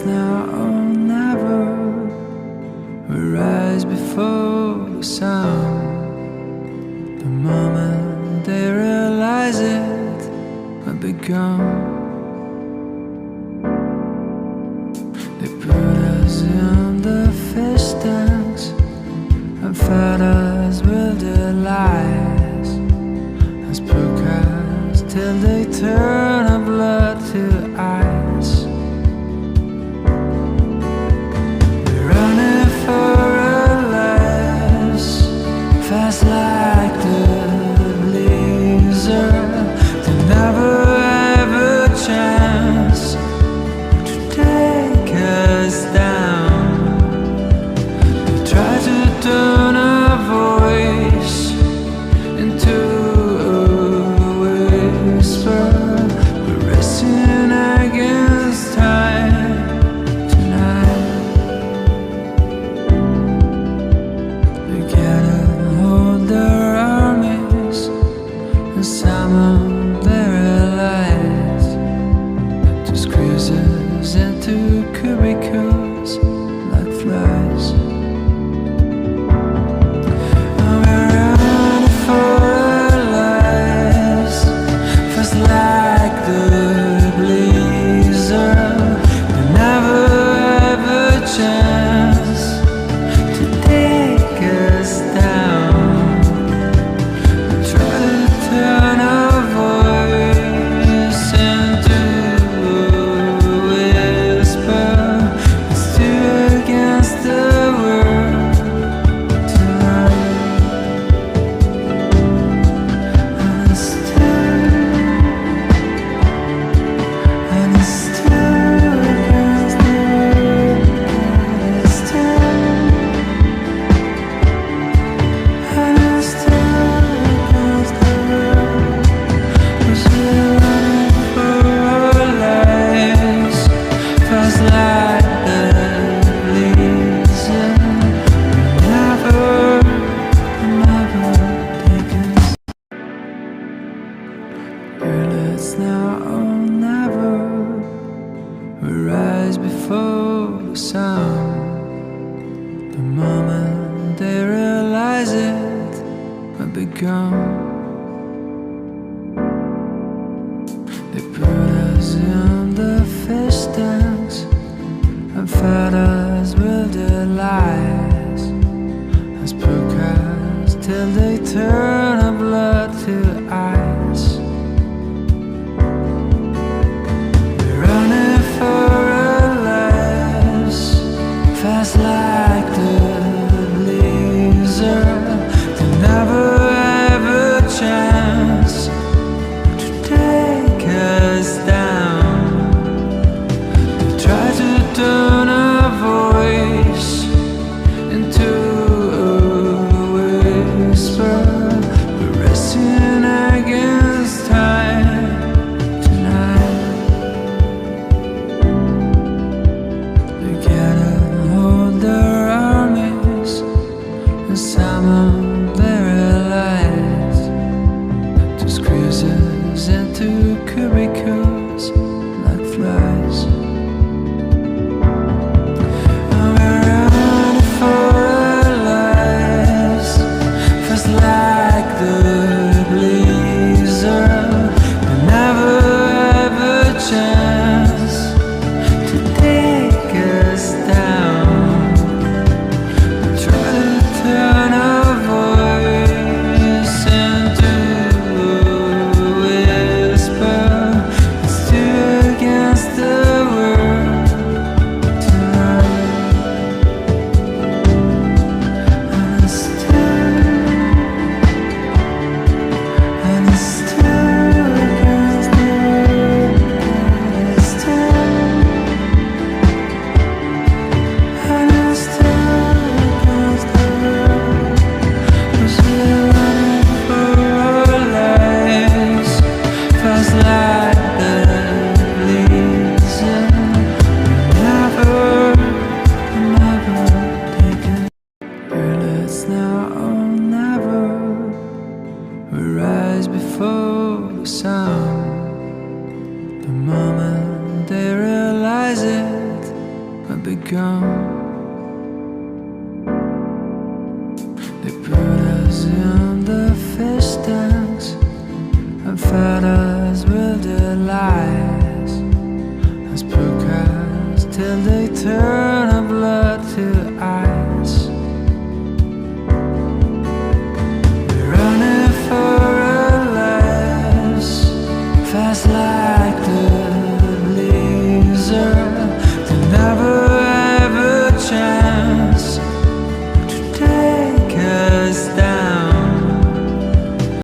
it's now or never. We rise before the sun. The moment they realize it, we'll be gone. They put us in the fish tanks and fed us with their lies, as procast till they turn our blood to ice. We're running for our lives, fast like the blizzard. They never have a chance to take us down. They try to turn our voice into a whisper. We're racing against time tonight. They gather all their armies and summon their allies to squeeze us into cubicles like flies. And we're running for our lives, fast like the blizzard. We never have a chance to take us down. We try to turn our voice into a whisper. It's still against the world tonight. And it's still against the world. It's still against the world. 'Cause we're running for our lives, fast like the blizzard. We never take us. Girl, it's now or never. We rise before the sun. The moment they realize it, we'll be gone. They put us in the fish tanks and fed us with their lies, as procast till they turn our blood to ice. We're running for our lives, fast like the blizzard. They never have a begun. They put us in the fish tanks and fed us with their lies as poor cats till they turn our blood to ice.